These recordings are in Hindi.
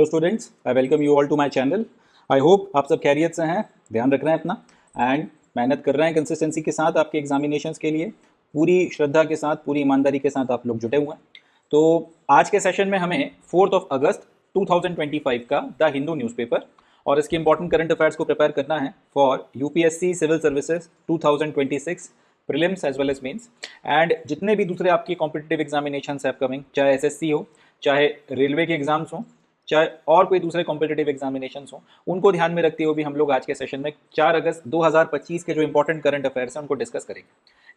Hello students, I welcome you all to my channel. I hope आप सब खैरियत से हैं, ध्यान रख रहे हैं अपना एंड मेहनत कर रहे हैं कंसिस्टेंसी के साथ आपके एग्जामिनेशंस के लिए। पूरी श्रद्धा के साथ, पूरी ईमानदारी के साथ आप लोग जुटे हुए हैं। तो आज के सेशन में हमें 4 अगस्त 2025 का द हिंदू न्यूज़पेपर और इसके इंपॉर्टेंट करंट अफेयर्स को प्रिपेयर करना है for UPSC civil services 2026 prelims as well as mains and जितने भी दूसरे आपके कॉम्पिटिटिव एग्जामिनेशन है अपकमिंग, चाहे एसएससी हो, चाहे रेलवे के एग्जाम्स हों, चाहे और कोई दूसरे कॉम्पिटिटिव एग्जामिनेशंस हों, उनको ध्यान में रखते हुए भी हम लोग आज के सेशन में 4 अगस्त 2025 के जो इंपॉर्टेंट करंट अफेयर्स हैं उनको डिस्कस करेंगे।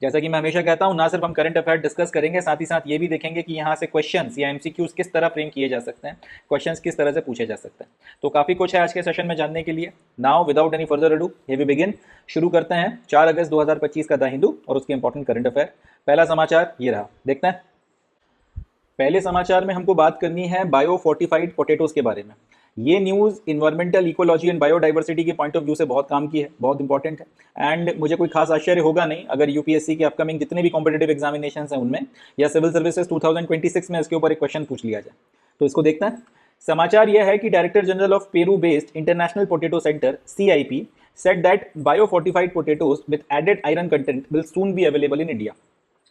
जैसा कि मैं हमेशा कहता हूं, ना सिर्फ हम करंट अफेयर डिस्कस करेंगे, साथ ही साथ ये भी देखेंगे कि यहाँ से क्वेश्चंस या एमसीक्यूज किस तरह फ्रेम किए जा सकते हैं, क्वेश्चंस किस तरह से पूछे जा सकते हैं। तो काफ़ी कुछ है आज के सेशन में जानने के लिए। Now without any further ado we begin. शुरू करते हैं 4 अगस्त 2025 का द हिंदू और उसके इंपॉर्टेंट करंट अफेयर। पहला समाचार ये रहा, देखते हैं। पहले समाचार में हमको बात करनी है बायो फोर्टिफाइड पोटैटोज के बारे में। ये news environmental ecology and biodiversity के पॉइंट ऑफ व्यू से बहुत काम की है, बहुत इंपॉर्टेंट है एंड मुझे कोई खास आश्चर्य होगा नहीं अगर यूपीएससी के अपकमिंग जितने भी कॉम्पिटिटिव एग्जामिनेशन हैं उनमें या सिविल सर्विसेज 2026 में इसके ऊपर एक क्वेश्चन पूछ लिया जाए। तो इसको देखते हैं। समाचार यह है कि director general of Peru based international potato centre CIP said that biofortified potatoes with added iron content will soon be available in India।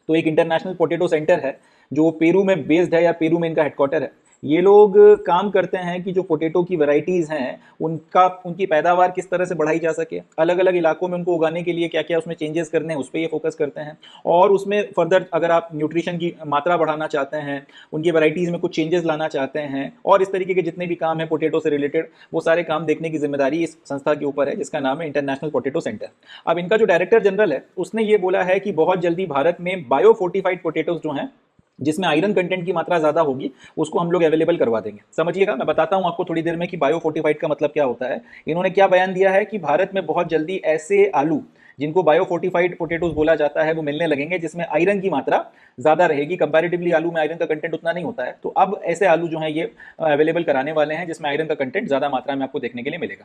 तो एक इंटरनेशनल पोटैटो सेंटर है जो पेरू में बेस्ड है या पेरू में इनका हेडक्वार्टर है। ये लोग काम करते हैं कि जो पोटैटो की वैरायटीज़ हैं उनकी पैदावार किस तरह से बढ़ाई जा सके, अलग अलग इलाकों में उनको उगाने के लिए क्या क्या उसमें चेंजेस करने हैं उस पर ये फोकस करते हैं। और उसमें फर्दर अगर आप न्यूट्रिशन की मात्रा बढ़ाना चाहते हैं, उनकी वैरायटीज़ में कुछ चेंजेस लाना चाहते हैं और इस तरीके के जितने भी काम हैं पोटैटो से रिलेटेड, वो सारे काम देखने की जिम्मेदारी इस संस्था के ऊपर है जिसका नाम है इंटरनेशनल पोटैटो सेंटर। अब इनका जो डायरेक्टर जनरल है उसने ये बोला है कि बहुत जल्दी भारत में बायो फोर्टिफाइड पोटैटोज जो हैं जिसमें आयरन कंटेंट की मात्रा ज़्यादा होगी उसको हम लोग अवेलेबल करवा देंगे। समझिएगा, मैं बताता हूं आपको थोड़ी देर में कि बायो फोर्टिफाइड का मतलब क्या होता है। इन्होंने क्या बयान दिया है कि भारत में बहुत जल्दी ऐसे आलू जिनको बायो फोर्टिफाइड पोटैटोज बोला जाता है वो मिलने लगेंगे जिसमें आयरन की मात्रा ज़्यादा रहेगी। कंपैरेटिवली आलू में आयरन का कंटेंट उतना नहीं होता है, तो अब ऐसे आलू जो हैं ये अवेलेबल कराने वाले हैं जिसमें आयरन का कंटेंट ज़्यादा मात्रा में आपको देखने के लिए मिलेगा।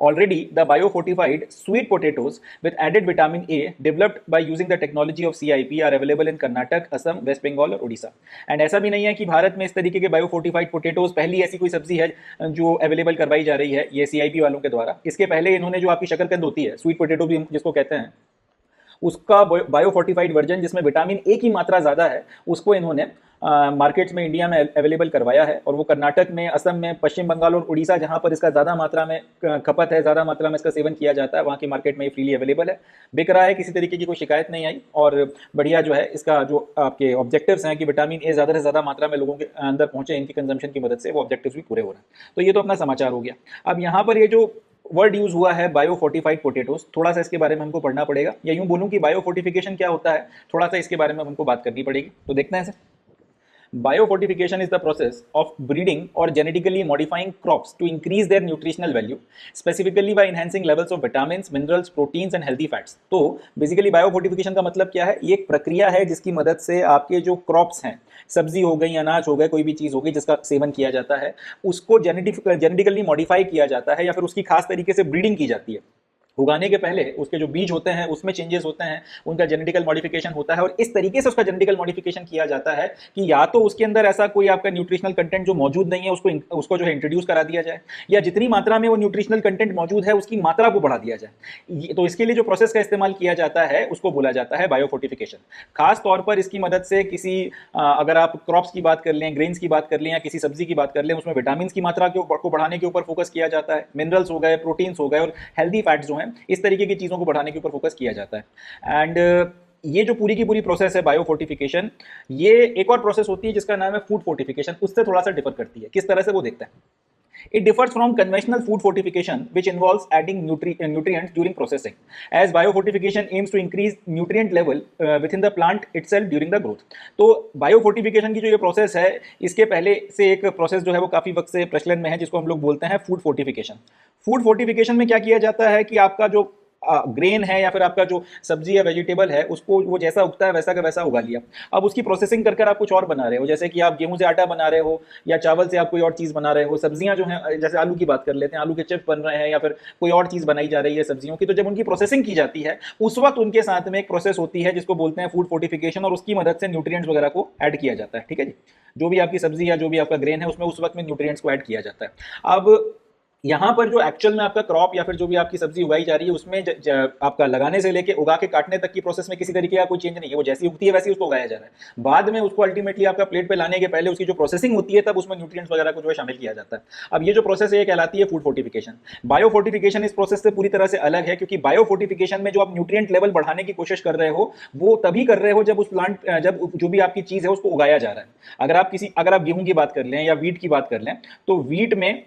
Already, the biofortified sweet potatoes with added vitamin A developed by using the technology of CIP are available in Karnataka, Assam, West Bengal और उड़ीसा। एंड ऐसा भी नहीं है कि भारत में इस तरीके के बायोफोर्टिफाइड पोटैटोज पहली ऐसी कोई सब्जी है जो अवेलेबल करवाई जा रही है ये CIP वालों के द्वारा। इसके पहले इन्होंने जो आपकी शकरकंद होती है, स्वीट पोटैटो भी जिसको कहते हैं, उसका बायोफोर्टिफाइड वर्जन जिसमें विटामिन ए की मात्रा ज़्यादा है उसको इन्होंने मार्केट्स में इंडिया में अवेलेबल करवाया है। और वो कर्नाटक में, असम में, पश्चिम बंगाल और उड़ीसा जहाँ पर इसका ज़्यादा मात्रा में खपत है, ज़्यादा मात्रा में इसका सेवन किया जाता है, वहाँ की मार्केट में ये फ्रीली अवेलेबल है, बिक रहा है, किसी तरीके की कोई शिकायत नहीं आई। और बढ़िया जो है इसका जो आपके ऑब्जेक्टिव्स हैं कि विटामिन ए ज़्यादा से ज़्यादा मात्रा में लोगों के अंदर पहुँचे इनकी कंजम्पशन की मदद से, वो ऑब्जेक्टिव्स भी पूरे हो रहे हैं। तो ये तो अपना समाचार हो गया। अब यहाँ पर ये जो वर्ड यूज हुआ है बायो फोर्टिफाइड पोटैटोज, थोड़ा सा इसके बारे में हमको पढ़ना पड़ेगा, या यूं बोलूं कि बायो फोर्टिफिकेशन क्या होता है, थोड़ा सा इसके बारे में हमको बात करनी पड़ेगी। तो देखते हैं इसे। Biofortification is the process of breeding or genetically modifying crops to increase their nutritional value, specifically by enhancing levels of vitamins, minerals, proteins and healthy fats। तो बेसिकली बायोफोर्टिफिकेशन का मतलब क्या है? ये एक प्रक्रिया है जिसकी मदद से आपके जो क्रॉप्स हैं, सब्जी हो गई, अनाज हो गए, कोई भी चीज़ हो गई जिसका सेवन किया जाता है, उसको जेनेटिकली मॉडिफाई किया जाता है या फिर उसकी खास तरीके से ब्रीडिंग की जाती है। उगाने के पहले उसके जो बीज होते हैं उसमें चेंजेस होते हैं, उनका जेनेटिकल मॉडिफिकेशन होता है और इस तरीके से उसका जेनेटिकल मॉडिफिकेशन किया जाता है कि या तो उसके अंदर ऐसा कोई आपका न्यूट्रिशनल कंटेंट जो मौजूद नहीं है उसको जो है इंट्रोड्यूस करा दिया जाए, या जितनी मात्रा में वो न्यूट्रिशनल कंटेंट मौजूद है उसकी मात्रा को बढ़ा दिया जाए। तो इसके लिए जो प्रोसेस का इस्तेमाल किया जाता है उसको बोला जाता है बायोफोर्टिफिकेशन। खास तौर पर इसकी मदद से किसी अगर आप क्रॉप्स की बात कर लें, ग्रेन्स की बात कर लें या किसी सब्जी की बात कर लें, उसमें विटामिन की मात्रा को बढ़ाने के ऊपर फोकस किया जाता है, मिनरल्स हो गए, प्रोटीन्स हो गए और हेल्दी फैट्स जो हैं, इस तरीके की चीज़ों को बढ़ाने के ऊपर फोकस किया जाता है। एंड ये जो पूरी की पूरी प्रोसेस है बायो फोर्टिफिकेशन, ये एक और प्रोसेस होती है जिसका नाम है फूड फोर्टिफिकेशन, उससे थोड़ा सा डिफर करती है। किस तरह से वो देखते हैं। It differs from conventional food fortification, which involves adding nutrients during processing, as biofortification aims to increase nutrient level within the plant itself during the growth। तो biofortification की जो ये प्रोसेस है, इसके पहले से एक प्रोसेस जो है वो काफ़ी वक्त से प्रचलन में है जिसको हम लोग बोलते हैं फूड फोर्टिफिकेशन। फूड फोर्टिफिकेशन में क्या किया जाता है कि आपका जो ग्रेन है या फिर आपका जो सब्जी या वेजिटेबल है उसको वो जैसा उगता है वैसा का वैसा उगा लिया। अब उसकी प्रोसेसिंग कर आप कुछ और बना रहे हो, जैसे कि आप गेहूं से आटा बना रहे हो या चावल से आप कोई और चीज़ बना रहे हो। सब्जियां जो हैं, जैसे आलू की बात कर लेते हैं, आलू के चिप्स बन रहे हैं या फिर कोई और चीज़ बनाई जा रही है सब्जियों की, तो जब उनकी प्रोसेसिंग की जाती है उस वक्त उनके साथ में एक प्रोसेस होती है जिसको बोलते हैं फूड फोर्टिफिकेशन, और उसकी मदद से न्यूट्रिएंट्स वगैरह को ऐड किया जाता है। ठीक है जी, जो भी आपकी सब्जी या जो भी आपका ग्रेन है उसमें उस वक्त में न्यूट्रिएंट्स को ऐड किया जाता है। अब यहाँ पर जो एक्चुअल में आपका क्रॉप या फिर जो भी आपकी सब्जी उगाई जा रही है उसमें आपका लगाने से लेके उगा के काटने तक की प्रोसेस में किसी तरीके का कोई चेंज नहीं है, वो जैसी उगती है वैसे उसको उगाया जा रहा है। बाद में उसको अल्टीमेटली आपका प्लेट पे लाने के पहले उसकी जो प्रोसेसिंग होती है तब उसमें न्यूट्रिएंट्स वगैरह को जो है शामिल किया जाता है। अब ये जो प्रोसेस है ये कहलाती है फूड फोर्टिफिकेशन। बायो फोर्टिफिकेशन इस प्रोसेस से पूरी तरह से अलग है, क्योंकि बायो फोर्टिफिकेशन में जो आप न्यूट्रिएंट लेवल बढ़ाने की कोशिश कर रहे हो वो तभी कर रहे हो जब उस प्लांट जब जो भी आपकी चीज है उसको उगाया जा रहा है। अगर आप गेहूं की बात कर लें या वीट की बात कर लें, तो वीट में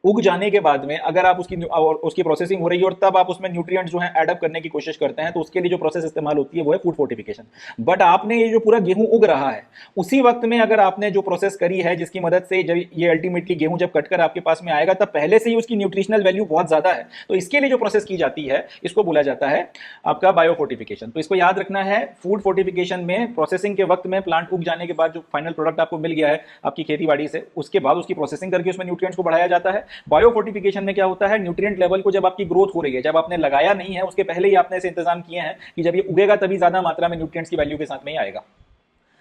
उग जाने के बाद में अगर आप उसकी प्रोसेसिंग हो रही है और तब आप उसमें न्यूट्रिएंट्स जो है एडअप करने की कोशिश करते हैं, तो उसके लिए जो प्रोसेस इस्तेमाल होती है वो है फूड फोर्टिफिकेशन। बट आपने ये जो पूरा गेहूं उग रहा है उसी वक्त में अगर आपने जो प्रोसेस करी है जिसकी मदद से जब ये अल्टीमेटली गेहूं जब कटकर आपके पास में आएगा तब पहले से ही उसकी न्यूट्रिशनल वैल्यू बहुत ज्यादा है, तो इसके लिए जो प्रोसेस की जाती है इसको बोला जाता है आपका बायो फोर्टिफिकेशन। तो इसको याद रखना है, फूड फोर्टिफिकेशन में प्रोसेसिंग के वक्त में प्लांट उग जाने के बाद जो फाइनल प्रोडक्ट आपको मिल गया है आपकी खेती बाड़ी से, उसके बाद उसकी प्रोसेसिंग करके उसमें न्यूट्रिएंट्स को बढ़ाया जाता है। बायो फोर्टिफिकेशन में क्या होता है, न्यूट्रिएंट लेवल को जब आपकी ग्रोथ हो रही है, जब आपने लगाया नहीं है उसके पहले ही आपने ऐसे इंतजाम किए हैं कि जब ये उगेगा तभी ज्यादा मात्रा में न्यूट्रिएंट्स की वैल्यू के साथ में ही आएगा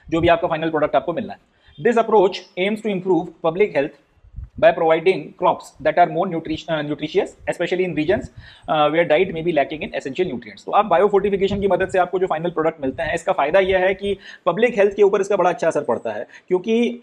जो भी आपका फाइनल प्रोडक्ट आपको मिलना है। This approach aims to improve public health by providing crops that are more nutritious, especially in regions where diet may be lacking in essential nutrients। तो आप बायो फोर्टिफिकेशन की मदद से आपको जो फाइनल प्रोडक्ट मिलते हैं इसका फायदा यह है कि पब्लिक हेल्थ के ऊपर इसका बड़ा अच्छा असर पड़ता है, क्योंकि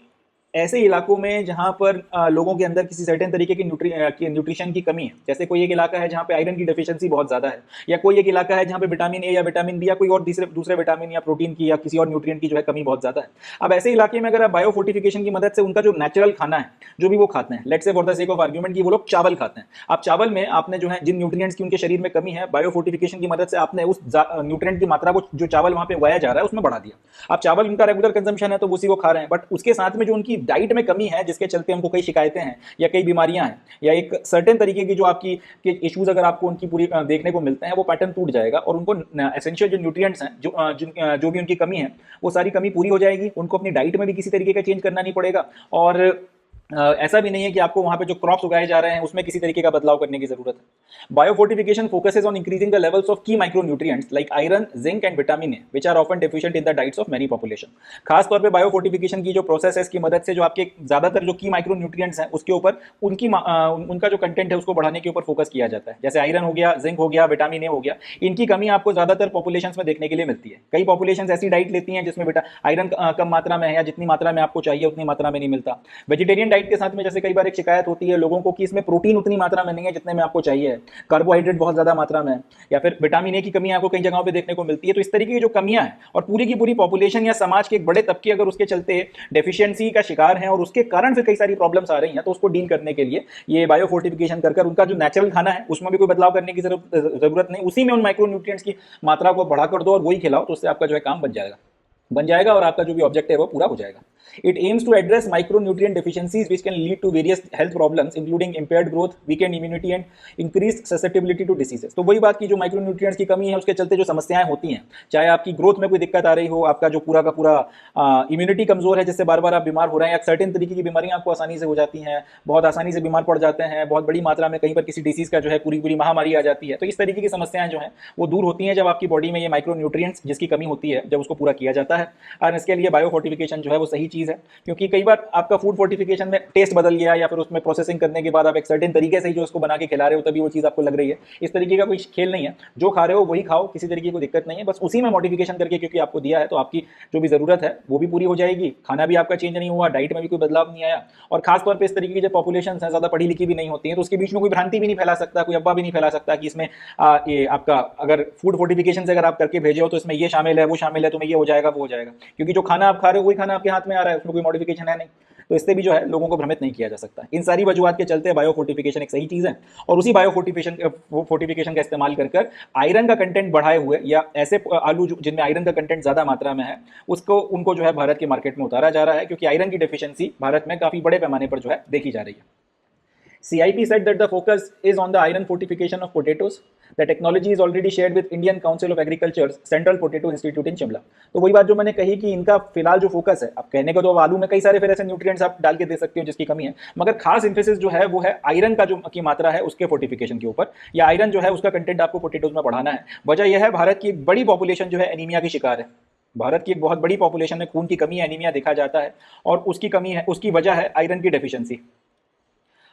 ऐसे इलाकों में जहाँ पर लोगों के अंदर किसी सर्टेन तरीके की न्यूट्रिशन की कमी है, जैसे कोई एक इलाका है जहाँ पे आयरन की डेफिशिएंसी बहुत ज़्यादा है, या कोई एक इलाका है जहाँ पे विटामिन ए या विटामिन बी या कोई और दूसरे विटामिन या प्रोटीन की या किसी और न्यूट्रिएंट की जो है कमी बहुत ज़्यादा है। अब ऐसे इलाके में अगर आप बायो फोर्टिफिकेशन की मदद से उनका जो नेचुरल खाना है जो भी वो खाते हैं, let's say for the sake of argument की वो लोग चावल खाते हैं, आप चावल में आपने जो है जिन न्यूट्रिएंट्स की उनके शरीर में कमी है, बायो फोर्टिफिकेशन की मदद से आपने उस न्यूट्रिएंट की मात्रा को जो चावल वहाँ पे उगाया जा रहा है उसमें बढ़ा दिया। अब चावल उनका रेगुलर कंजम्पशन है तो उसी को खा रहे हैं, बट उसके साथ में जो उनकी डाइट में कमी है जिसके चलते हमको कई शिकायतें हैं या कई बीमारियां हैं या एक सर्टेन तरीके की जो आपकी इश्यूज अगर आपको उनकी पूरी देखने को मिलते हैं, वो पैटर्न टूट जाएगा और उनको एसेंशियल जो न्यूट्रिएंट्स हैं जो भी उनकी कमी है वो सारी कमी पूरी हो जाएगी। उनको अपनी डाइट में भी किसी तरीके का चेंज करना नहीं पड़ेगा, और ऐसा भी नहीं है कि आपको वहां पे जो क्रॉप्स उगाए जा रहे हैं उसमें किसी तरीके का बदलाव करने की जरूरत है। Biofortification focuses on increasing the levels of key micronutrients like iron, zinc and vitamin A which are often deficient in the diets of many population. खास तौर पे बायो फोर्टिफिकेशन की जो प्रोसेस है इसकी मदद से जो आपके ज्यादातर जो की माइक्रोन्यूट्रिएंट्स हैं उसके ऊपर उनका जो कंटेंट है उसको बढ़ाने के ऊपर फोकस किया जाता है। जैसे आयरन हो गया, जिंक हो गया, विटामिन ए हो गया, इनकी कमी आपको ज्यादातर पॉपुलेशन में देखने के लिए मिलती है। कई पॉपुलेशन ऐसी डाइट लेती हैं जिसमें आयरन कम मात्रा में है या जितनी मात्रा में आपको चाहिए उतनी मात्रा में नहीं मिलता। वेजिटेरियन डाइट के साथ में जैसे कई बार एक शिकायत होती है लोगों को कि इसमें प्रोटीन उतनी मात्रा में नहीं है जितने में आपको चाहिए, कार्बोहाइड्रेट बहुत ज्यादा मात्रा में, या फिर विटामिन ए की कमी आपको कई जगहों पे देखने को मिलती है। तो इस तरीके की जो कमियां हैं और पूरी की पूरी पॉपुलेशन या समाज के एक बड़े तबके अगर उसके चलते डेफिशिएंसी का शिकार हैं और उसके कारण फिर कई सारी प्रॉब्लम्स आ रही हैं, तो उसको डील करने के लिए ये बायो फोर्टिफिकेशन कर उनका जो नेचुरल खाना है उसमें भी कोई बदलाव करने की जरूरत नहीं, उसी में उन माइक्रोन्यूट्रिएंट्स की मात्रा को बढ़ाकर दो और वही खिलाओ, तो उससे आपका जो है काम बन जाएगा और आपका जो भी ऑब्जेक्टिव है वो पूरा हो जाएगा। It aims to address micronutrient deficiencies which can lead to various health problems including impaired growth, weakened immunity and increased susceptibility to diseases। तो वही बात की जो माइक्रोन्यूट्रिएंट्स की कमी है उसके चलते जो समस्याएं होती हैं, चाहे आपकी ग्रोथ में कोई दिक्कत आ रही हो, आपका जो पूरा का पूरा इम्यूनिटी कमजोर है जिससे बार बार आप बीमार हो रहे हैं, या सर्टेन तरीके की बीमारियां आपको आसानी से हो जाती हैं, बहुत आसानी से बीमार पड़ जाते हैं, बहुत बड़ी मात्रा में कहीं पर किसी डिसीज का जो है पूरी पूरी महामारी आ जाती है, तो इस तरीके की समस्याएं जो है वो दूर होती हैं जब आपकी बॉडी में ये माइक्रोन्यूट्रिएंट्स जिसकी कमी होती है जब उसको पूरा किया जाता है। और इसके लिए बायो फोर्टिफिकेशन जो है वो सही चीज़ है, क्योंकि कई बार आपका फूड फोर्टिफिकेशन में टेस्ट बदल गया या फिर उसमें प्रोसेसिंग करने के बाद आप एक सर्टेन तरीके से ही जो उसको बना के खिला रहे हो तभी वो चीज़ आपको लग रही है। इस तरीके का कोई खेल नहीं है, जो खा रहे हो वही खाओ, किसी तरीके की दिक्कत नहीं है, बस उसी में मॉडिफिकेशन करके क्योंकि आपको दिया है तो आपकी जो भी जरूरत है वो भी पूरी हो जाएगी, खाना भी आपका चेंज नहीं हुआ, डाइट में भी कोई बदलाव नहीं आया। और खासतौर पर इस तरीके की जो पॉपुलेशन है ज़्यादा पढ़ी लिखी भी नहीं होती है तो उसके बीच में कोई भ्रांति भी नहीं फैला सकता, कोई अफवाह भी नहीं फैला सकता कि इसमें ये आपका अगर फूड फोर्टिफिकेशन से अगर आप करके भेजे हो तो इसमें ये शामिल है वो शामिल है, तुम्हें ये हो जाएगा वो हो जाएगा, क्योंकि जो खाना आप खा रहे हो वही खाना आपके हाथ में आ रहा है, उसमें कोई मॉडिफिकेशन है नहीं। तो इससे भी जो है लोगों को भ्रमित नहीं किया जा सकता। इन सारी वजूहात के चलते बायो फोर्टिफिकेशन एक सही चीज़ है, और उसी बायो फोर्टिफिकेशन का इस्तेमाल कर आयरन का कंटेंट बढ़ाए हुए या ऐसे आलू जिनमें आयरन का कंटेंट ज़्यादा मात्रा में है उनको जो है भारत के मार्केट में उतारा जा रहा है, क्योंकि आयरन की डेफिशिएंसी भारत में काफ़ी बड़े पैमाने पर जो है देखी जा रही है। CIP said that the focus is on the iron fortification of potatoes. The technology is already shared with Indian Council of Agriculture's Central Potato Institute in Shimla. तो वही बात जो मैंने कही कि इनका फिलहाल जो फोकस है, अब कहने को तो आलू में कई सारे फिर ऐसे न्यूट्रिएंट्स आप डाल के दे सकते हो जिसकी कमी है, मगर खास इम्फेसिस जो है वो है आयरन का जो की मात्रा है उसके फोर्टिफिकेशन के ऊपर, या आयरन जो है उसका कंटेंट आपको पोटेटोज में बढ़ाना है। वजह यह है भारत की एक बड़ी पॉपुलेशन जो है एनीमिया की शिकार है। भारत की एक बहुत बड़ी पॉपुलेशन में खून की कमी, एनीमिया देखा जाता है, और उसकी कमी है, उसकी वजह है आयरन की डेफिशिएंसी।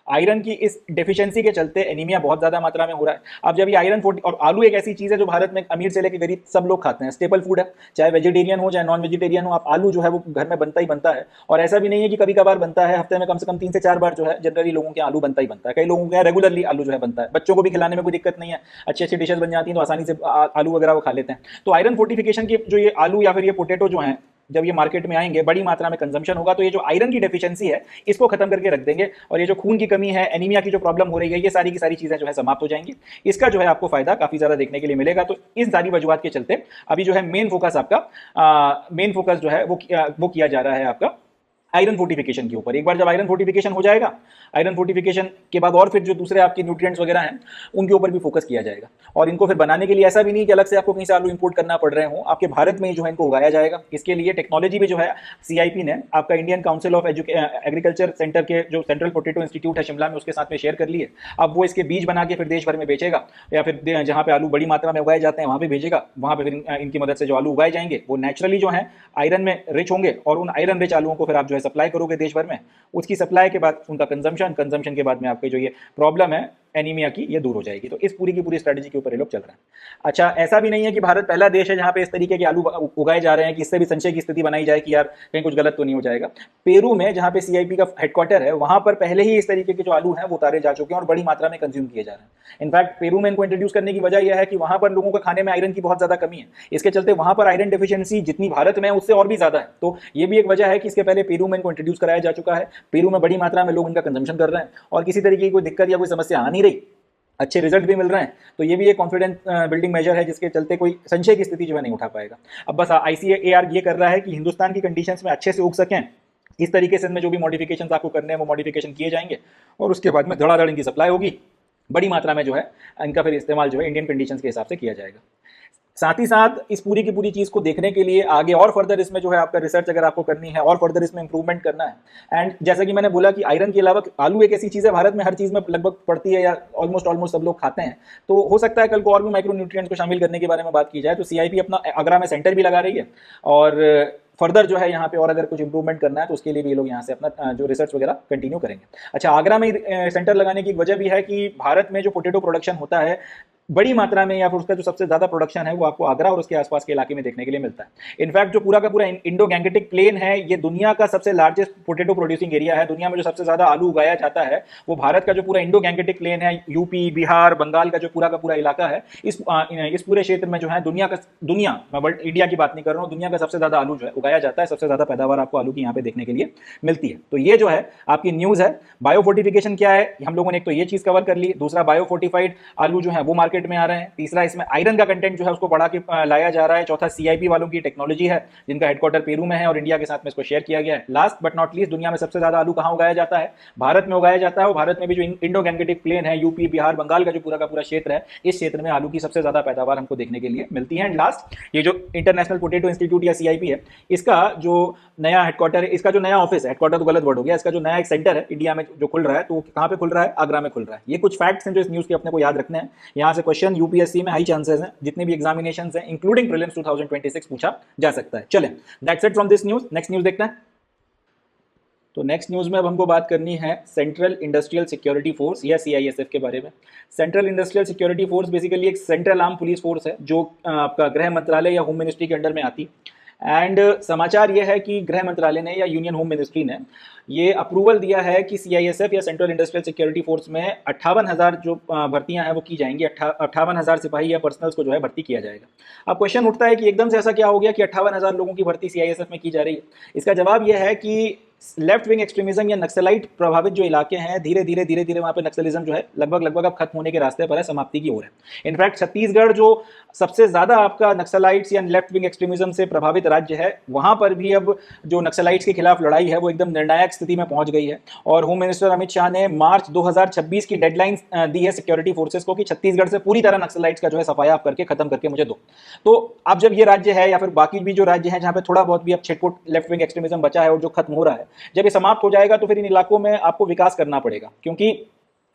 आयरन की इस डेफिशिएंसी के चलते एनीमिया बहुत ज़्यादा मात्रा में हो रहा है। अब जब ये आयरन और आलू एक ऐसी चीज़ है जो भारत में अमीर से लेकर गरीब सब लोग खाते हैं, स्टेपल फूड है, चाहे वेजिटेरियन हो चाहे नॉन वेजिटेरियन हो, आप आलू जो है वो घर में बनता ही बनता है। और ऐसा भी नहीं है कि कभी कभार बनता है, हफ्ते में कम से कम 3 से 4 बार जो है जनरली लोगों के आलू बनता ही बनता है। कई लोगों के यहाँ रेगुलरली आलू जो है बनता है। बच्चों को भी खिलाने में कोई दिक्कत नहीं है, अच्छी अच्छी डिशेज बन जाती हैं तो आसानी से आलू वगैरह वो खा लेते हैं। तो आयरन फोर्टिफिकेशन के जो ये आलू या फिर ये पोटेटो जो हैं, जब ये मार्केट में आएंगे, बड़ी मात्रा में कंजम्पशन होगा, तो ये जो आयरन की डेफिशिएंसी है इसको खत्म करके रख देंगे, और ये जो खून की कमी है, एनीमिया की जो प्रॉब्लम हो रही है, ये सारी की सारी चीजें जो है समाप्त हो जाएंगी। इसका जो है आपको फायदा काफी ज्यादा देखने के लिए मिलेगा। तो इन सारी वजूहात के चलते अभी जो है मेन फोकस आपका जो है वो किया जा रहा है आपका आयरन फोर्टिफिकेशन के ऊपर। एक बार जब आयरन फोर्टिफिकेशन हो जाएगा, आयरन फोर्टिफिकेशन के बाद और फिर जो दूसरे आपके न्यूट्रिएंट्स वगैरह हैं उनके ऊपर भी फोकस किया जाएगा। और इनको फिर बनाने के लिए ऐसा भी नहीं कि अलग से आपको कहीं से आलू इंपोर्ट करना पड़ रहे हो, आपके भारत में ही जो है इनको उगाया जाएगा। इसके लिए टेक्नोलॉजी भी जो है CIP ने आपका Indian council of agriculture centre के जो सेंट्रल पोटेटो इंस्टीट्यूट है शिमला में, उसके साथ में शेयर कर लिए। अब वो इसके बीज बना के फिर देश भर में बेचेगा, या फिर जहाँ पे आलू बड़ी मात्रा में उगाए जाते हैं वहाँ पे भेजेगा। वहाँ पे फिर इनकी मदद से जो आलू उगाए जाएंगे वो नेचुरली जो है आयरन में रिच होंगे, और उन आयरन रिच आलूओं को फिर आप जो है सप्लाई करोगे देश में। उसकी सप्लाई के बाद उनका कंजम्पशन के बाद में आपके जो ये प्रॉब्लम है एनीमिया की, ये दूर हो जाएगी। तो इस पूरी की पूरी स्ट्रेटजी के ऊपर ये लोग चल रहे हैं। अच्छा, ऐसा भी नहीं है कि भारत पहला देश है जहां पे इस तरीके के आलू उगाए जा रहे हैं कि इससे भी संशय की स्थिति बनाई जाए कि यार कहीं कुछ गलत तो नहीं हो जाएगा। पेरू में जहां पे CIP का हेडक्वार्टर है, वहां पर पहले ही इस तरीके के जो आलू हैं वो उतारे जा चुके हैं और बड़ी मात्रा में कंज्यूम किए जा रहे हैं। इनफैक्ट पेरू में इनको इंट्रोड्यूस करने की वजह यह है कि वहां पर लोगों को खाने में आयरन की बहुत ज्यादा कमी है। इसके चलते वहां पर आयरन डेफिशिएंसी जितनी भारत में है उससे और भी ज्यादा है। तो ये भी एक वजह है कि इसके पहले पेरू में इनको इंट्रोड्यूस कराया जा चुका है। पेरू में बड़ी मात्रा में लोग इनका कंजम्पशन कर रहे हैं और किसी तरीके की कोई दिक्कत या कोई समस्या आ नहीं रही, अच्छे रिजल्ट भी मिल रहे हैं। तो ये भी एक कॉन्फिडेंस बिल्डिंग मेजर है जिसके चलते कोई संशय की स्थिति जो है नहीं उठा पाएगा। अब बस ICAR ये कर रहा है कि हिंदुस्तान की कंडीशंस में अच्छे से उग सकें, इस तरीके से इनमें जो भी मॉडिफिकेशन आपको करने हैं वो मॉडिफिकेशन किए जाएंगे, और उसके बाद में धड़ाधड़ इनकी सप्लाई होगी, बड़ी मात्रा में जो है इनका फिर इस्तेमाल जो है इंडियन कंडीशंस के हिसाब से किया जाएगा। साथ ही साथ इस पूरी की पूरी चीज़ को देखने के लिए आगे और फर्दर इसमें जो है आपका रिसर्च अगर आपको करनी है और फर्दर इसमें इंप्रूवमेंट करना है। एंड जैसा कि मैंने बोला कि आयरन के अलावा आलू एक ऐसी चीज़ है भारत में हर चीज़ में लगभग पड़ती है या ऑलमोस्ट सब लोग खाते हैं, तो हो सकता है कल को और भी माइक्रो न्यूट्रिएंट्स को शामिल करने के बारे में बात की जाए। तो CIP अपना आगरा में सेंटर भी लगा रही है, और फर्दर जो है यहाँ पे और अगर कुछ इंप्रूवमेंट करना है तो उसके लिए भी ये लोग यहाँ से अपना जो रिसर्च वगैरह कंटिन्यू करेंगे। अच्छा, आगरा में सेंटर लगाने की वजह भी है कि भारत में जो पोटेटो प्रोडक्शन होता है बड़ी मात्रा में, या फिर उसका जो सबसे ज्यादा प्रोडक्शन है वो आपको आगरा और उसके आसपास के इलाके में देखने के लिए मिलता है। इनफैक्ट जो पूरा का पूरा इंडो गैंगेटिक प्लेन है, ये दुनिया का सबसे लार्जेस्ट पोटेटो प्रोड्यूसिंग एरिया है। दुनिया में जो सबसे ज्यादा आलू उगाया जाता है वो भारत का जो पूरा इंडो गैंगेटिक प्लेन है, यूपी, बिहार, बंगाल का जो पूरा का पूरा इलाका है, इस पूरे क्षेत्र में जो है मैं वर्ल्ड इंडिया की बात नहीं कर रहा हूँ, दुनिया का सबसे ज्यादा आलू जो है उगाया जाता है। सबसे ज्यादा पैदावार आपको आलू की यहाँ पे देखने के लिए मिलती है। तो ये जो है आपकी न्यूज है। बायो फोर्टिफिकेशन क्या है, हम लोगों ने एक तो ये चीज कवर कर ली, दूसरा बायो फोर्टिफाइड आलू जो है वो मार्केट में आ रहे हैं, तीसरा इसमें आयरन का कंटेंट जो है उसको बढ़ा के लाया जा रहा है, चौथा CIP वालों की टेक्नोलॉजी है जिनका हेडक्वार्टर पेरू में है और इंडिया के साथ में इसको शेयर किया गया है। लास्ट बट नॉट लीस्ट, दुनिया में सबसे ज्यादा आलू कहां उगाया जाता है, भारत में उगाया जाता है। और भारत में भी जो इंडो गैंगेटिक प्लेन है, यूपी, बिहार, बंगाल का जो पूरा क्षेत्र है, इस क्षेत्र में आलू की सबसे ज्यादा पैदावार हमको देखने के लिए मिलती है। एंड लास्ट, ये जो इंटरनेशनल पोटेटो इंस्टीट्यूट या CIP है, इसका जो नया हेडक्वार्टर है, इसका जो नया ऑफिस है, हेडक्वार्टर तो गलत वर्ड हो गया, इसका जो नया एक सेंटर है इंडिया में जो खुल रहा है, तो कहां पे खुल रहा है, आगरा में खुल रहा है। ये कुछ फैक्ट्स हैं जो इस न्यूज के अपने को याद रखने हैं। यहां से क्वेश्चन UPSC में हाई चांसेस हैं, जितने भी एग्जामिनेशंस हैं इंक्लूडिंग प्रीलिम्स 2026 पूछा जा सकता है। चलें, that's it from this news. Next news देखते हैं। तो नेक्स्ट न्यूज़ में अब हमको बात करनी है सेंट्रल इंडस्ट्रियल सिक्योरिटी फोर्स या CISF के बारे में। Central industrial security force basically एक सेंट्रल आर्म पुलिस फोर्स है जो आपका गृह मंत्रालय या होम मिनिस्ट्री के अंडर में आती। एंड समाचार यह है कि गृह मंत्रालय ने या यूनियन होम मिनिस्ट्री ने ये अप्रूवल दिया है कि CISF या सेंट्रल इंडस्ट्रियल सिक्योरिटी फोर्स में 58,000 जो भर्तियां हैं वो की जाएंगी। 58,000 सिपाही या पर्सनल्स को जो है भर्ती किया जाएगा। अब क्वेश्चन उठता है कि एकदम से ऐसा क्या हो गया कि 58,000 लोगों की भर्ती CISF में की जा रही है। इसका जवाब यह है कि लेफ्ट विंग एक्सट्रीमिज्म या नक्सलाइट प्रभावित जो इलाके हैं, धीरे धीरे वहाँ पे नक्सलिज्म जो है लगभग अब खत्म होने के रास्ते पर है, समाप्ति की ओर है। इनफैक्ट छत्तीसगढ़ जो सबसे ज़्यादा आपका नक्सलाइट्स या लेफ्ट विंग एक्सट्रीमिज्म से प्रभावित राज्य है, वहाँ पर भी अब जो नक्सलाइट्स के खिलाफ लड़ाई है वो एकदम निर्णायक स्थिति में पहुँच गई है। और होम मिनिस्टर अमित शाह ने मार्च 2026 की डेडलाइन दी है सिक्योरिटी फोर्सेस को कि छत्तीसगढ़ से पूरी तरह नक्सलाइट्स का जो है सफाया आप करके खत्म करके मुझे दो। तो अब जब ये राज्य है या फिर बाकी भी जो राज्य हैं जहाँ पे थोड़ा बहुत भी अब छिटपुट लेफ्ट विंग एक्सट्रीमिज्म बचा है और जो खत्म हो रहा है, जब ये समाप्त हो जाएगा तो फिर इन इलाकों में आपको विकास करना पड़ेगा, क्योंकि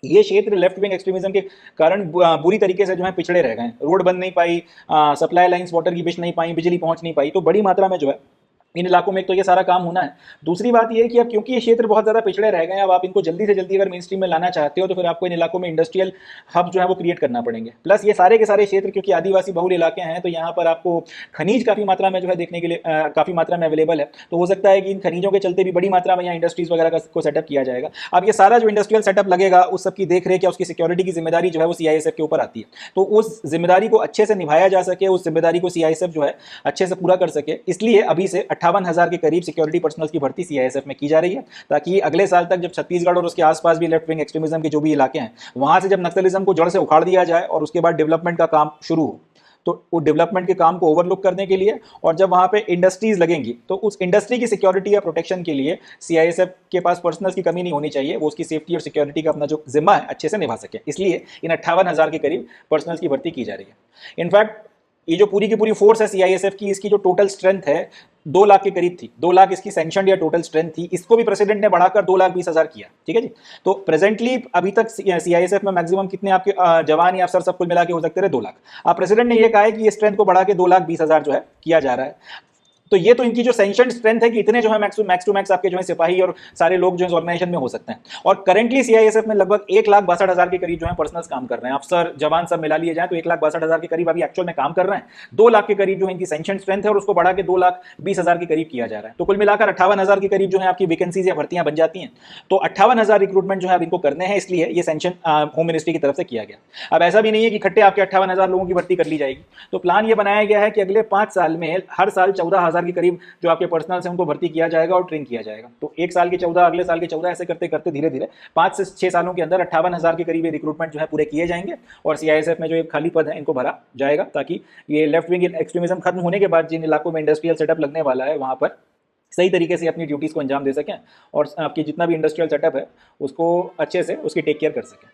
ये क्षेत्र लेफ्ट विंग एक्सट्रीमिज्म के कारण बुरी तरीके से जो है पिछड़े रह गए। रोड बन नहीं पाई, सप्लाई लाइंस वाटर की बिछ नहीं पाई, बिजली पहुंच नहीं पाई, तो बड़ी मात्रा में जो है इन इलाकों में एक तो ये सारा काम होना है। दूसरी बात ये है कि अब क्योंकि ये क्षेत्र बहुत ज़्यादा पिछड़े रह गए हैं, अब आप इनको जल्दी से जल्दी अगर मेन स्ट्रीम में लाना चाहते हो तो फिर आपको इन इलाकों में इंडस्ट्रियल हब जो है वो क्रिएट करना पड़ेंगे। प्लस ये सारे के सारे क्षेत्र क्योंकि आदिवासी बहुल इलाके हैं, तो यहाँ पर आपको खनिज काफ़ी मात्रा में जो है देखने के लिए काफ़ी मात्रा में अवेलेबल है, तो हो सकता है कि इन खनिजों के चलते भी बड़ी मात्रा में यहाँ इंडस्ट्रीज वगैरह को सेटअप किया जाएगा। अब ये सारा जो इंडस्ट्रियल सेटअप लगेगा उस सबकी देख रेख या उसकी सिक्योरिटी की जिम्मेदारी जो है वो CISF के ऊपर आती है। तो उस जिम्मेदारी को अच्छे से निभाया जा सके, उस जिम्मेदारी को CISF जो है अच्छे से पूरा कर सके, इसलिए अभी से 58,000 के करीब सिक्योरिटी पर्सनल्स की भर्ती CISF में की जा रही है, ताकि अगले साल तक जब छत्तीसगढ़ और उसके आसपास भी लेफ्ट विंग एक्सट्रीमिज्म के जो भी इलाके हैं वहां से जब नक्सलिज्म को जड़ से उखाड़ दिया जाए और उसके बाद डेवलपमेंट का काम शुरू हो, तो वो डेवलपमेंट के काम को ओवरलुक करने के लिए और जब वहाँ पे इंडस्ट्रीज लगेंगी तो उस इंडस्ट्री की सिक्योरिटी या प्रोटेक्शन के लिए CISF के पास पर्सनल्स की कमी नहीं होनी चाहिए, वो उसकी सेफ्टी और सिक्योरिटी का अपना जो जिम्मा है अच्छे से निभा सके। इसलिए इन 58,000 के करीब पर्सनल्स की भर्ती की जा रही है। इनफैक्ट ये जो पूरी की पूरी फोर्स है CISF की, इसकी जो टोटल स्ट्रेंथ है 2 लाख के करीब थी। 2 लाख इसकी सैंक्शन या टोटल स्ट्रेंथ थी, इसको भी प्रेसिडेंट ने बढ़ाकर 2,20,000 किया। ठीक है जी। तो प्रेजेंटली अभी तक CISF में मैक्सिमम कितने आपके जवान या अफसर सब कुल मिला के हो सकते रहे 2 लाख। अब प्रेसिडेंट ने यह कहा है कि ये स्ट्रेंथ को बढ़ा के 2,20,000 जो है किया जा रहा है। तो ये तो इनकी जो सैंक्शन स्ट्रेंथ है कि इतने जो है मैक्स टू मैक्स आपके जो है सिपाही और सारे लोग जो है ऑर्गेनाइजेशन में हो सकते हैं। और करेंटली CISF में लगभग 1,62,000 के करीब जो है पर्सनल्स काम कर रहे हैं। अफसर जवान सब मिला लिए जाए तो 1,62,000 के करीब अभी एक्चुअल में काम कर रहे हैं। 2 लाख के करीब जो है इनकी सैंक्शन स्ट्रेंथ है और उसको बढ़ा के 2,20,000 के करीब किया जा रहा है। तो कुल मिलाकर 58,000 के करीब जो है आपकी वैकेंसीज या भर्तियां बन जाती हैं। तो 58,000 रिक्रूटमेंट जो है अब इनको करने हैं, इसलिए ये सैंक्शन होम मिनिस्ट्री की तरफ से किया गया। अब ऐसा भी नहीं है कि इकट्ठे आपके 58,000 लोगों की भर्ती कर ली जाएगी। तो प्लान ये बनाया गया है कि अगले 5 साल में हर साल 14,000 के करीब जो आपके पर्सनल से उनको भर्ती किया जाएगा और ट्रेन किया जाएगा। तो एक साल के 14, अगले साल के 14, ऐसे करते करते धीरे धीरे 5 से 6 सालों के अंदर 58,000 के करीब रिक्रूटमेंट जो है पूरे किए जाएंगे और CISF में जो एक खाली पद है इनको भरा जाएगा, ताकि ये लेफ्ट विंग एक्सट्रीमिज्म खत्म होने के बाद जिन इलाकों में इंडस्ट्रियल सेटअप लगने वाला है वहां पर सही तरीके से अपनी ड्यूटीज को अंजाम दे सकें और आपकी जितना भी इंडस्ट्रियल सेटअप है उसको अच्छे से उसकी टेक केयर कर सकें।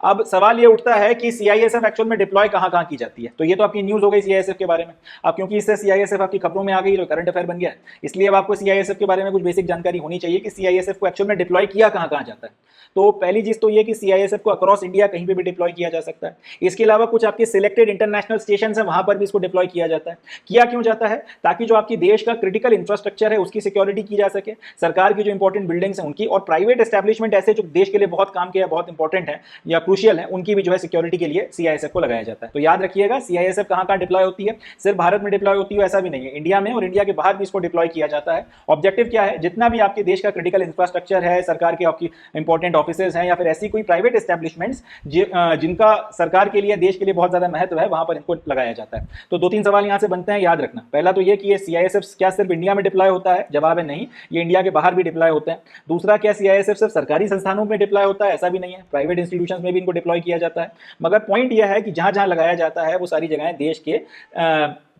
अब सवाल ये उठता है कि CISF एक्चुअल में डिप्लॉय कहाँ की जाती है। तो ये तो आपकी न्यूज़ हो गई CISF के बारे में। अब क्योंकि इससे CISF आपकी खबरों में आ गई, तो करंट अफेयर बन गया है, इसलिए अब आपको CISF के बारे में कुछ बेसिक जानकारी होनी चाहिए कि CISF को एक्चुअल में डिप्लॉय किया कहाँ जाता है। तो पहली चीज़ तो ये कि CISF को अक्रॉस इंडिया कहीं पे भी डिप्लॉय किया जा सकता है। इसके अलावा कुछ आपके सिलेक्टेड इंटरनेशनल स्टेशन है वहाँ पर भी इसको डिप्लॉय किया जाता है। किया क्यों जाता है? ताकि जो आपकी देश का क्रिटिकल इंफ्रास्ट्रक्चर है उसकी सिक्योरिटी की जा सके, सरकार की जो इंपॉर्टेंट बिल्डिंग्स हैं उनकी, और प्राइवेट एस्टैब्लिशमेंट ऐसे जो देश के लिए बहुत काम के या बहुत इंपॉर्टेंट है या क्रूशियल है उनकी भी जो है सिक्योरिटी के लिए CISF को लगाया जाता है। तो याद रखिएगा CISF कहाँ डिप्लॉय होती है, सिर्फ भारत में डिप्लॉय होती है ऐसा भी नहीं है, इंडिया में और इंडिया के बाहर भी इसको डिप्लॉय किया जाता है। ऑब्जेक्टिव क्या है? जितना भी आपके देश का क्रिटिकल इंफ्रास्ट्रक्चर है, सरकार के आपकी इंपॉर्टेंट ऑफिसेज हैं या फिर ऐसी कोई प्राइवेट एस्टैब्लिशमेंट्स जिनका सरकार के लिए देश के लिए बहुत ज्यादा महत्व है, वहां पर इनको लगाया जाता है। तो 2-3 सवाल यहां से बनते हैं, याद रखना। पहला तो ये कि ये CISF क्या सिर्फ इंडिया में डिप्लॉय होता है? जवाब है नहीं, ये इंडिया के बाहर भी डिप्लॉय होते हैं। दूसरा, क्या CISF सिर्फ सरकारी संस्थानों में डिप्लॉय होता है? ऐसा भी नहीं है, प्राइवेट इंस्टीट्यूशंस में भी इनको डिप्लॉय किया जाता है। मगर पॉइंट यह है कि जहां जहां लगाया जाता है वो सारी जगहें देश के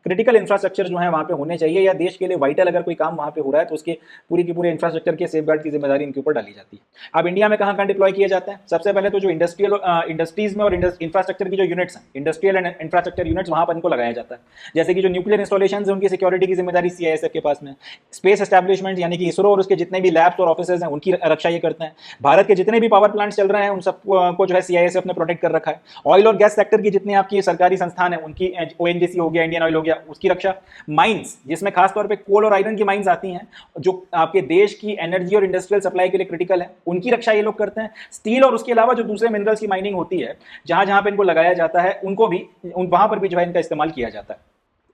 क्रिटिकल इंफ्रास्ट्रक्चर जो है वहाँ पे होने चाहिए, या देश के लिए वाइटल अगर कोई काम वहाँ पे हो रहा है तो उसके पूरी की पूरे इंफ्रास्ट्रक्चर के सेफगार्ड की जिम्मेदारी इनके ऊपर डाली जाती है। अब इंडिया में कहाँ डिप्लॉय किए जाते हैं? सबसे पहले तो जो इंडस्ट्रीज में और इंफ्रास्ट्रक्चर की जो यूनिट्स हैं, इंडस्ट्रियल एंड इंफ्रास्ट्रक्चर यूनिट्स, वहाँ पर इनको लगाया जाता है। जैसे कि जो न्यूक्लियर इंस्टॉलेशन है उनकी सिक्योरिटी की जिम्मेदारी CISF के पास में। स्पेस एस्टैब्लिशमेंट यानी कि इसरो और उसके जितने भी लैब्स और ऑफिसेज हैं उनकी रक्षा ये करते हैं। भारत के जितने भी पावर प्लांट चल रहे हैं उन सबको जो है CISF ने प्रोटेक्ट कर रखा है। ऑयल और गैस सेक्टर की जितनी आपकी सरकारी संस्थान है उनकी, ONGC हो गया, इंडियन ऑयल हो गया, उसकी रक्षा। माइंस, जिसमें खासतौर पे कोल और आयरन की माइंस आती हैं जो आपके देश की एनर्जी और इंडस्ट्रियल सप्लाई के लिए क्रिटिकल है, उनकी रक्षा ये लोग करते हैं। स्टील और उसके अलावा जो दूसरे मिनरल्स की माइनिंग होती है जहां जहां पे इनको लगाया जाता है उनको भी वहां पर भी जो है इनका इस्तेमाल किया जाता है।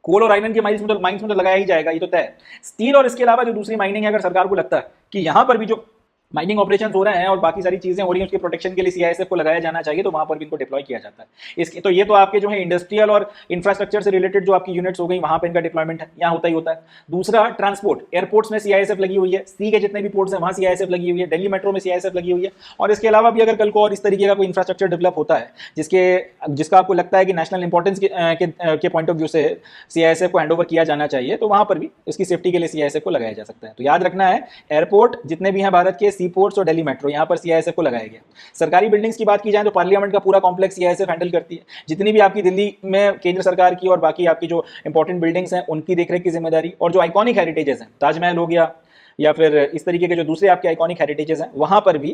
कोल और आयरन की माइंस में तो लगाया ही जाएगा, ये तो तय है। स्टील और इसके अलावा जो दूसरी माइनिंग है, अगर सरकार को लगता है कि यहां पर भी जो माइनिंग ऑपरेशन हो रहे हैं और बाकी सारी चीजें हो रही हैं, उसके प्रोटेक्शन के लिए सीआईएसएफ को लगाया जाना चाहिए, तो वहां पर भी इनको डिप्लॉय किया जाता है। इसके तो ये तो आपके जो है इंडस्ट्रियल और इंफ्रास्ट्रक्चर से रिलेटेड जो आपकी यूनिट्स हो गई, वहां पर इनका डिप्लॉयमेंट है, यहाँ होता ही होता है। दूसरा ट्रांसपोर्ट, एयरपोर्ट्स में सीआईएसएफ लगी हुई है, सी के जितने भी पोर्ट्स हैं वहां सीआईएसएफ लगी हुई है, दिल्ली मेट्रो में सीआईएसएफ लगी हुई है। और इसके अलावा भी अगर कल को और इस तरीके का कोई इंफ्रास्ट्रक्चर डेवलप होता है जिसका आपको लगता है कि नेशनल इंपॉर्टेंस के पॉइंट ऑफ व्यू से सीआईएसएफ को हैंडओवर किया जाना चाहिए, तो वहां पर भी इसकी सेफ्टी के लिए सीआईएसएफ को लगाया जा सकता है। तो याद रखना है, एयरपोर्ट जितने भी हैं भारत के, सी पोर्ट्स और दिल्ली मेट्रो, यहाँ पर सीआईएसएफ को लगाया गया। सरकारी बिल्डिंग्स की बात की जाए तो पार्लियामेंट का पूरा कॉम्प्लेक्स सीआईएसएफ हैंडल करती है। जितनी भी आपकी दिल्ली में केंद्र सरकार की और बाकी आपकी जो इंपॉर्टेंट बिल्डिंग्स हैं उनकी देखरेख की जिम्मेदारी, और जो आइकॉनिक हेरिटेजेस हैं, ताजमहल हो गया या फिर इस तरीके के जो दूसरे आपके आइकॉनिक हेरिटेजेस हैं, वहां पर भी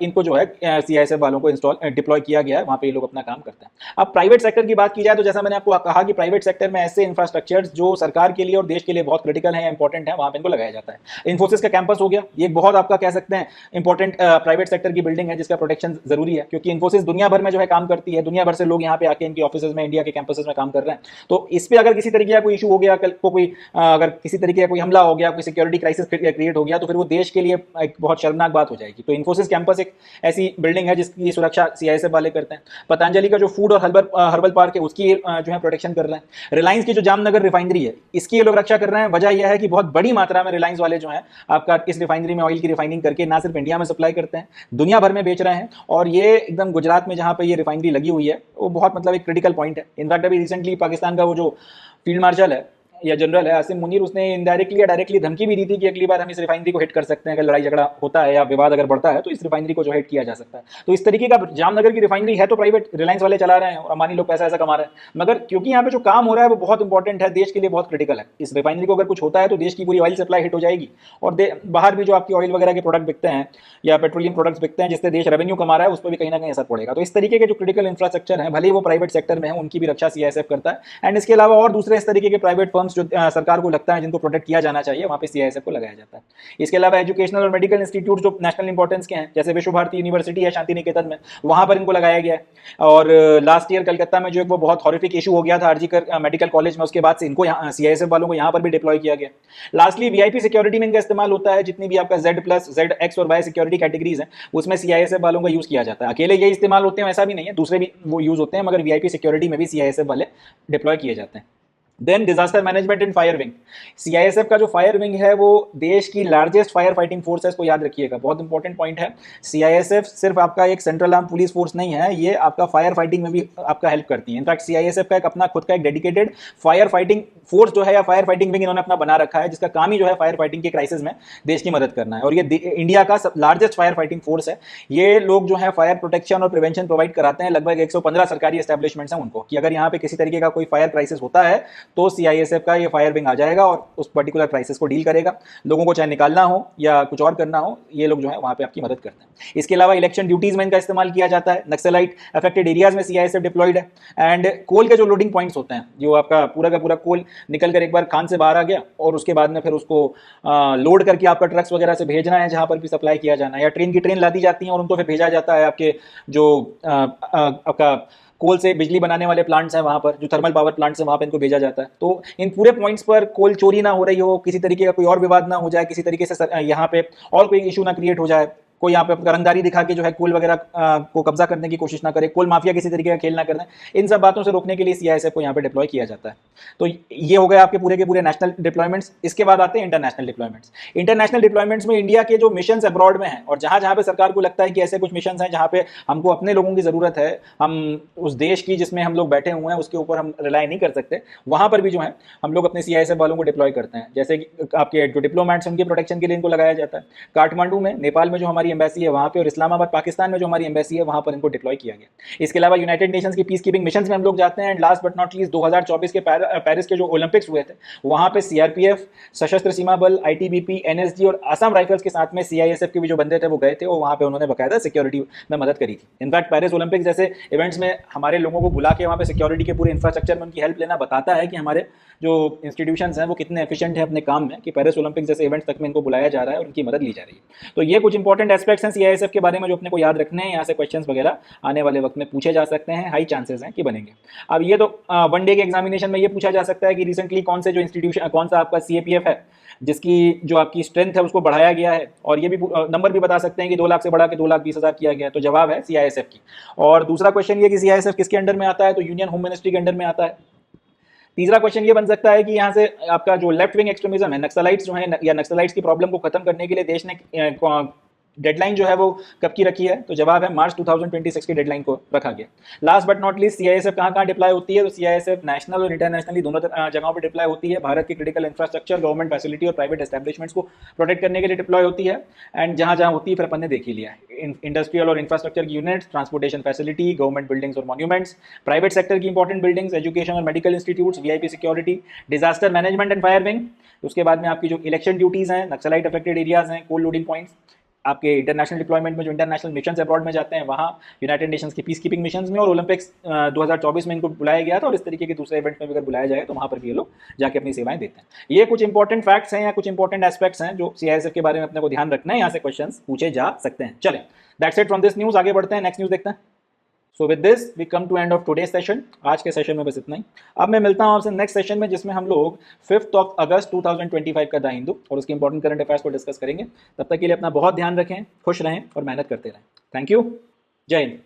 इनको जो है सीआईएसएफ वालों को डिप्लॉय किया गया है, वहां पे ये लोग अपना काम करते हैं। अब प्राइवेट सेक्टर की बात की जाए तो जैसा मैंने आपको कहा कि प्राइवेट सेक्टर में ऐसे इंफ्रास्ट्रक्चर्स जो सरकार के लिए और देश के लिए बहुत क्रिटिकल है, इंपॉर्टेंट है, वहां पे इनको लगाया जाता है। इन्फोसिस का कैंपस हो गया, ये एक बहुत आपका कह सकते हैं इंपॉर्टेंट प्राइवेट सेक्टर की बिल्डिंग है जिसका प्रोटेक्शन जरूरी है, क्योंकि इन्फोसिस दुनिया भर में जो है काम करती है, दुनिया भर से लोग यहाँ पे आके इनकी ऑफिस में, इंडिया के कैंपसेस में काम कर रहे हैं। तो इस पर अगर किसी तरीके का कोई इशू हो गया, कल को कोई अगर किसी तरीके का कोई हमला हो गया, कोई सिक्योरिटी क्राइसिस क्रिएट हो गया, तो फिर वो देश के लिए एक बहुत शर्मनाक बात हो जाएगी। तो इन्फोसिस कैंपस एक ऐसी बिल्डिंग है जिसकी सुरक्षा सीआईएसएफ वाले करते हैं। पतंजलि का जो फूड और हर्बल पार्क है उसकी जो है प्रोटेक्शन कर रहे हैं। रिलायंस की जो जामनगर रिफाइनरी है इसकी ये लोग रक्षा कर रहे हैं। वजह यह है कि बहुत बड़ी मात्रा में रिलायंस वाले जो है आपका इस रिफाइनरी में ऑयल की रिफाइनिंग करके ना सिर्फ इंडिया में सप्लाई करते हैं, दुनिया भर में बेच रहे हैं। और ये एकदम गुजरात में जहां पर ये रिफाइनरी लगी हुई है वो बहुत मतलब एक क्रिटिकल पॉइंट है। इनफैक्ट अभी रिसेंटली पाकिस्तान का वो जो फील्ड मार्शल है या जनरल है आसिम मुनीर, उसने इनडायरेक्टली या डायरेक्टली धमकी भी दी थी कि अगली बार हम इस रिफाइनरी को हिट कर सकते हैं, अगर लड़ाई झगड़ा होता है या विवाद अगर बढ़ता है तो इस रिफाइनरी को जो हिट किया जा सकता है। तो इस तरीके का जामनगर की रिफाइनरी है तो प्राइवेट रिलायंस वाले चला रहे हैं और अम्बानी लोग पैसा ऐसा कमा रहे हैं, मगर क्योंकि यहाँ पे जो काम हो रहा है वो बहुत इंपॉर्टेंट है, देश के लिए बहुत क्रिटिकल है। इस रिफाइनरी को अगर कुछ होता है तो देश की पूरी ऑयल सप्लाई हिट हो जाएगी और बाहर भी जो आपकी ऑयल वगैरह के प्रोडक्ट बिकते हैं या पेट्रोलियम प्रोडक्ट्स बिकते हैं जिससे देश रेवेन्यू कमा रहा है, उस पर भी कहीं ना कहीं असर पड़ेगा। तो इस तरीके के जो क्रिटिकल इंफ्रास्ट्रक्चर है, भले ही वो प्राइवेट सेक्टर में है, उनकी भी रक्षा सीआईएसएफ करता है। एंड इसके अलावा और दूसरे इस तरीके के प्राइवेट फर्म्स जो सरकार को लगता है जिनको प्रोटेक्ट किया जाना चाहिए, वहां पे सीआईएसएफ को लगाया जाता है। इसके अलावा एजुकेशनल और मेडिकल इंस्टीट्यूट जो नेशनल इंपॉर्टेंस के हैं, जैसे विश्व भारती यूनिवर्सिटी है शांति निकेतन में, वहां पर इनको लगाया गया है। और लास्ट ईयर कलकत्ता में जो एक वो बहुत हॉरिफिक इशू हो गया था आरजी मेडिकल कॉलेज में, उसके बाद से इनको सीआईएसएफ वालों को यहाँ पर भी डिप्लॉय किया गया। लास्टली वीआईपी सिक्योरिटी में इनका इस्तेमाल होता है। जितनी भी आपका Z+, ZX और Y सिक्योरिटी कैटेगरीज है उसमें सीआईएसएफ वालों का यूज किया जाता है। अकेले ये इस्तेमाल होते हैं ऐसा भी नहीं है, दूसरे भी वो यूज होते हैं, मगर वीआईपी सिक्योरिटी में भी सीआईएसएफ वाले डिप्लॉय किए जाते हैं। Then disaster management and fire wing, CISF का जो फायर विंग है वो देश की लार्जेस्ट फायर फाइटिंग फोर्स है, इसको याद रखिएगा, बहुत इंपॉर्टेंट पॉइंट है। सीआईएसएफ सिर्फ आपका एक सेंट्रल आर्म पुलिस फोर्स नहीं है, ये आपका फायर फाइटिंग में भी आपका हेल्प करती है। इनफैक्ट सीआईएसएफ का एक अपना खुद का एक डेडिकेटेड फायर फाइटिंग फोर्स जो है या फायर फाइटिंग विंग इन्होंने अपना बना रखा है, जिसका काम ही जो है फायर फाइटिंग के क्राइसिस में देश की मदद करना है। और ये इंडिया का लार्जेस्ट फायर फाइटिंग फोर्स है। ये लोग जो है फायर प्रोटेक्शन और प्रिवेंशन प्रोवाइड कराते हैं लगभग 115 सरकारी एस्टेब्लिशमेंट्स हैं उनको, कि अगर यहाँ पे किसी तरीके का कोई फायर क्राइसिस होता है तो सीआईएसएफ का ये फायर विंग आ जाएगा और उस पर्टिकुलर क्राइसिस को डील करेगा। लोगों को चाहे निकालना हो या कुछ और करना हो, ये लोग जो है वहां पे आपकी मदद करते हैं। इसके अलावा इलेक्शन ड्यूटीज में इनका इस्तेमाल किया जाता है। नक्सलाइट अफेक्टेड एरियाज में सीआईएसएफ डिप्लॉयड है। एंड कोल के जो लोडिंग पॉइंट्स होते हैं, जो आपका पूरा का पूरा कोल निकल कर एक बार खान से बाहर आ गया और उसके बाद में फिर उसको लोड करके आपका ट्रक्स वगैरह से भेजना है जहां पर भी सप्लाई किया जाना है, या ट्रेन की ट्रेन लादी जाती है और उनको फिर भेजा जाता है आपके जो आपका कोल से बिजली बनाने वाले प्लांट्स हैं वहाँ पर, जो थर्मल पावर प्लांट्स हैं वहाँ पे इनको भेजा जाता है। तो इन पूरे पॉइंट्स पर कोल चोरी ना हो रही हो, किसी तरीके का कोई और विवाद ना हो जाए, किसी तरीके से यहाँ पे और कोई इशू ना क्रिएट हो जाए, कोई यहाँ पे रंगदारी दिखा के जो है कोल वगैरह को कब्जा करने की कोशिश ना करे, कोल माफिया किसी तरीके का खेल ना करना, इन सब बातों से रोकने के लिए सीआईएसएफ को यहाँ पे डिप्लॉय किया जाता है। तो ये हो गए आपके पूरे के पूरे नेशनल डिप्लॉयमेंट्स। इसके बाद आते हैं इंटरनेशनल डिप्लॉयमेंट्स। इंटरनेशनल डिप्लॉयमेंट्स में इंडिया के जो मिशन अब्रॉड में हैं और जहाँ जहाँ पे सरकार को लगता है कि ऐसे कुछ मिशन हैं जहाँ पे हमको अपने लोगों की जरूरत है, हम उस देश की जिसमें हम लोग बैठे हुए हैं उसके ऊपर हम रिलाई नहीं कर सकते, वहाँ पर भी जो है हम लोग अपने सीआईएसएफ वालों को डिप्लॉय करते हैं। जैसे कि आपके जो डिप्लोमेट्स हैं उनके प्रोटेक्शन के लिए इनको लगाया जाता है। काठमांडू में नेपाल में जो हमारी एम्बेसी है वहाँ पे, इस्लामाबाद पाकिस्तान में जो हमारी एम्बेसी है वहां पर इनको डिप्लॉय किया गया। इसके अलावा यूनाइटेड नेशंस की पीस कीपिंग मिशंस में हम लोग जाते हैं। And last but not least 2024 के पेरिस के जो ओलंपिक्स हुए थे वहां पे सीआरपीएफ, सशस्त्र सीमा बल, आईटीबीपी, एनएसजी और असम राइफल्स के साथ में सीआईएसएफ के भी जो बंदे थे वो गए थे और वहां पे उन्होंने बकायदा सिक्योरिटी में मदद करी थी। इनफैक्ट पेरिस ओलंपिक्स जैसे इवेंट्स में हमारे लोगों को बुला के वहां पे सिक्योरिटी के पूरे इंफ्रास्ट्रक्चर में उनकी हेल्प लेना बताता है कि हमारे जो इंस्टीट्यूशंस हैं वो कितने एफिशिएंट हैं अपने काम में, कि पेरिस ओलंपिक्स जैसे इवेंट्स तक में इनको बुलाया जा रहा है और उनकी मदद ली जा रही है। तो ये कुछ इंपॉर्टेंट एस्पेक्ट्स हैं सीआईएसएफ के बारे में जो अपने को याद रखने हैं, यहाँ से क्वेश्चंस वगैरह आने वाले वक्त में पूछे जा सकते हैं, हाई चांसेस हैं कि बनेंगे। अब ये तो वन डे के एग्जामिनेशन में ये पूछा जा सकता है कि रिसेंटली कौन से जो इंस्टीट्यूशन, कौन सा आपका सीएपीएफ है जिसकी जो आपकी स्ट्रेंथ है उसको बढ़ाया गया है, और ये भी नंबर भी बता सकते हैं कि 2 लाख से बढ़ा के 2,20,000 किया गया है, तो जवाब है सीआईएसएफ की। और दूसरा क्वेश्चन ये कि सीआईएसएफ किसके अंडर में आता है, तो यूनियन होम मिनिस्ट्री के अंडर में आता है। तीसरा क्वेश्चन ये बन सकता है कि यहाँ से आपका जो लेफ्ट विंग एक्सट्रीमिज्म है, नक्सलाइट्स जो है या नक्सलाइट्स की प्रॉब्लम को खत्म करने के लिए देश ने डेडलाइन जो है वो कब की रखी है, तो जवाब है मार्च 2026 की डेडलाइन को रखा गया। Last but not least CISF कहाँ डिप्लॉय होती है, तो सीआईएसएफ नेशनल और इंटरनेशनली दोनों जगहों पर डिप्लॉय होती है। भारत की क्रिटिकल इंफ्रास्ट्रक्चर, गवर्नमेंट फैसिलिटी और प्राइवेट एस्टैब्लिशमेंट्स को प्रोटेक्ट करने के लिए डिप्लॉय होती है। एंड जहाँ जहाँ होती है फिर अपन ने देख ही लिया है, इंडस्ट्रियल और इंफ्रास्ट्रक्चर की units, transportation facility, government buildings और मॉन्यूमेंट्स, प्राइवेट सेक्टर की इंपॉर्टेंट बिल्डिंग्स, एजुकेशन और medical institutes, VIP security, disaster management and fire wing. उसके बाद में आपकी जो इलेक्शन ड्यूटीज़ हैं, नक्सलाइट अफेक्टेड एरियाज हैं, कोल लोडिंग पॉइंट्स, आपके इंटरनेशनल डिप्लॉयमेंट में जो इंटरनेशनल मिशन अब्रॉड में जाते हैं वहाँ, यूनाइटेड नेशंस की पीस कीपिंग मिशन में, और ओलंपिक्स 2024 में इनको बुलाया गया था, और इस तरीके के दूसरे इवेंट में भी अगर बुलाया जाए तो वहाँ पर भी ये लोग जाके अपनी सेवाएं देते हैं। ये कुछ इंपॉर्टेंट फैक्ट्स हैं या कुछ इंपॉर्टेंट एस्पेक्ट्स हैं जो सीआईएसएफ के बारे में अपने को ध्यान रखना है, यहाँ से क्वेश्चन पूछे जा सकते हैं। चलें, that's it from this news, आगे बढ़ते हैं, नेक्स्ट न्यूज़ देखते हैं। So with this we come to end of today's session. आज के सेशन में बस इतना ही। अब मैं मिलता हूँ आपसे नेक्स्ट सेशन में, जिसमें हम लोग 5 अगस्त 2025 का द हिंदू और उसके इंपॉर्टेंट करंट अफेयर्स को डिस्कस करेंगे। तब तक के लिए अपना बहुत ध्यान रखें, खुश रहें और मेहनत करते रहें। थैंक यू, जय हिंद।